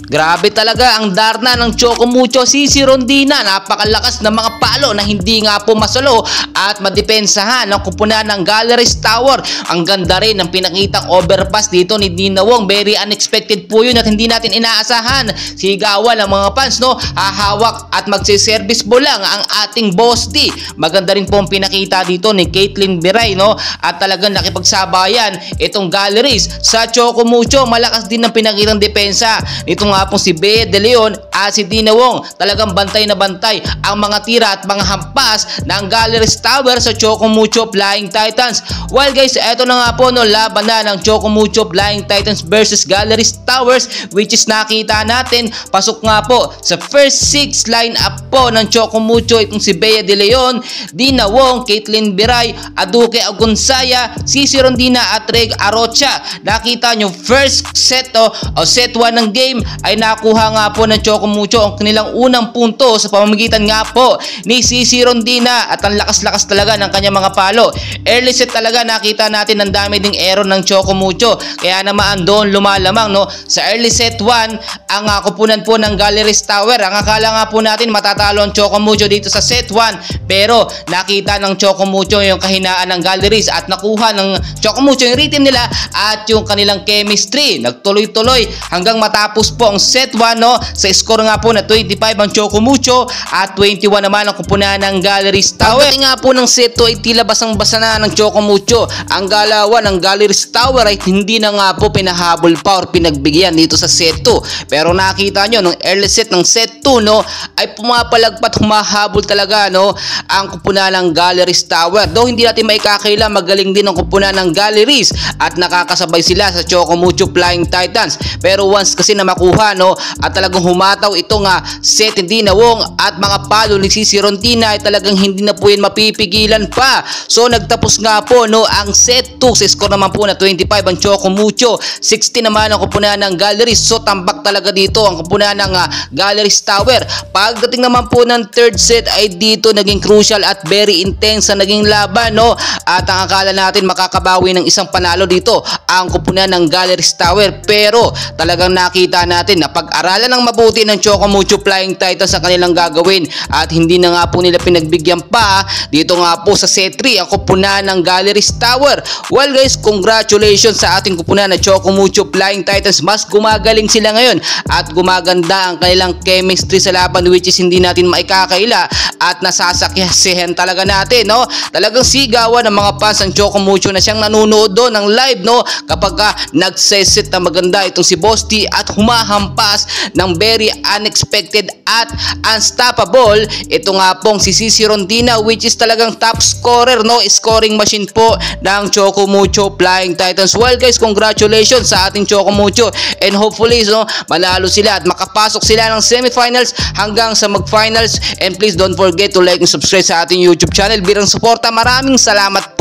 Grabe talaga ang darna ng Choco Mucho CC Rondina. Napakalakas ng mga palo na hindi nga po masalo at madepensahan ng kupunan ng Galleries Tower. Ang ganda rin ng pinakitang overpass dito ni Dina Wong. Very unexpected po yun at hindi natin inaasahan. Sigawan ng mga fans, no? Hahawak at magsiservice ball lang ang ating Boss D. Maganda rin po ang pinakita dito ni Caitlin Biray, no? At talagang nakipagsabayan itong Galleries sa Choco Mucho. Malakas din ang pinakitang depensa nitong nga po si Bea De Leon at si Dina Wong. Talagang bantay na bantay ang mga tira at mga hampas ng Galleries Tower sa Choco Mucho Flying Titans. Well guys, eto na nga po, no, laban na ng Choco Mucho Flying Titans versus Galleries Towers, which is nakita natin pasok nga po sa first 6 lineup po ng Choco Mucho itong si Bea De Leon, Dina Wong, Caitlin Biray, Aduke Agunsaya, CC Rondina at Reg Arocha. Nakita nyo first set o set 1 ng game ay nakuha nga po ng Choco Mucho ang kanilang unang punto sa pamamagitan nga po ni CC Rondina at ang lakas-lakas talaga ng kanyang mga palo. Early set talaga nakita natin ang dami ding error ng Choco Mucho, kaya naman doon lumalamang, no, sa early set 1 ang kupunan po ng Galleries Tower. Ang akala nga po natin matatalo ang Choco Mucho dito sa set 1, pero nakita ng Choco Mucho yung kahinaan ng Galleries at nakuha ng Choco Mucho yung rhythm nila at yung kanilang chemistry. Nagtuloy-tuloy hanggang matapos po ang set 1, no, sa score nga po na 25 ang Choco Mucho at 21 naman ang kupunan ng Galleries Tower. Pagdating nga po ng set 2 ay tila basang-basa na ng Choco Mucho. Ang galawan ng Galleries Tower ay hindi na nga po pinahabol pa or pinagbigyan dito sa set 2. Pero nakita nyo nung early set ng set 2, no, ay pumapalagpat, humahabol talaga, no, ang kupunan ng Galleries Tower. Though hindi natin maikakaila, magaling din ang kupunan ng Galleries at nakakasabay sila sa Choco Mucho Flying Titans. Pero once kasi na makuha, no, at talagang humataw ito nga set ni Dina Wong at mga palo ni CC Rondina ay talagang hindi na po yan mapipigilan pa. So nagtapos nga po, no, ang set 2 sa score naman po na 25 ang Choco Mucho, 60 naman ang kupunan ng Galleries. So tambak talaga dito ang kupunan ng Galleries Tower. Pagdating naman po ng third set ay dito naging crucial at very intense na naging laban, no, at ang akala natin makakabawi ng isang panalo dito ang kupunan ng Galleries Tower, pero talagang nakita natin na pag-aralan ng mabuti ng Choco Mucho Flying Titans sa kanilang gagawin at hindi na nga po nila pinagbigyan pa dito nga po sa set 3 ang kupunan ng Galleries Tower. Well guys, congratulations sa ating kupunan na Choco Mucho Flying Titans. Mas gumagaling sila ngayon at gumaganda ang kanilang chemistry sa laban, which is hindi natin maikakaila at nasasakyahan talaga natin, no. Talagang sigawan ng mga fans ng Choco Mucho na siyang nanonood doon ng live, no, kapag nagseset na maganda itong si Boss D at humahampas ng very unexpected at unstoppable ito nga pong si CC Rondina, which is talagang top scorer, no, scoring machine po ng Choco Mucho Flying Titans. Well guys, congratulations sa ating Choco Mucho and hopefully, no, manalo sila at makapasok sila ng semifinals hanggang sa mag-finals. And please don't forget to like and subscribe sa ating YouTube channel bilang suporta. Maraming salamat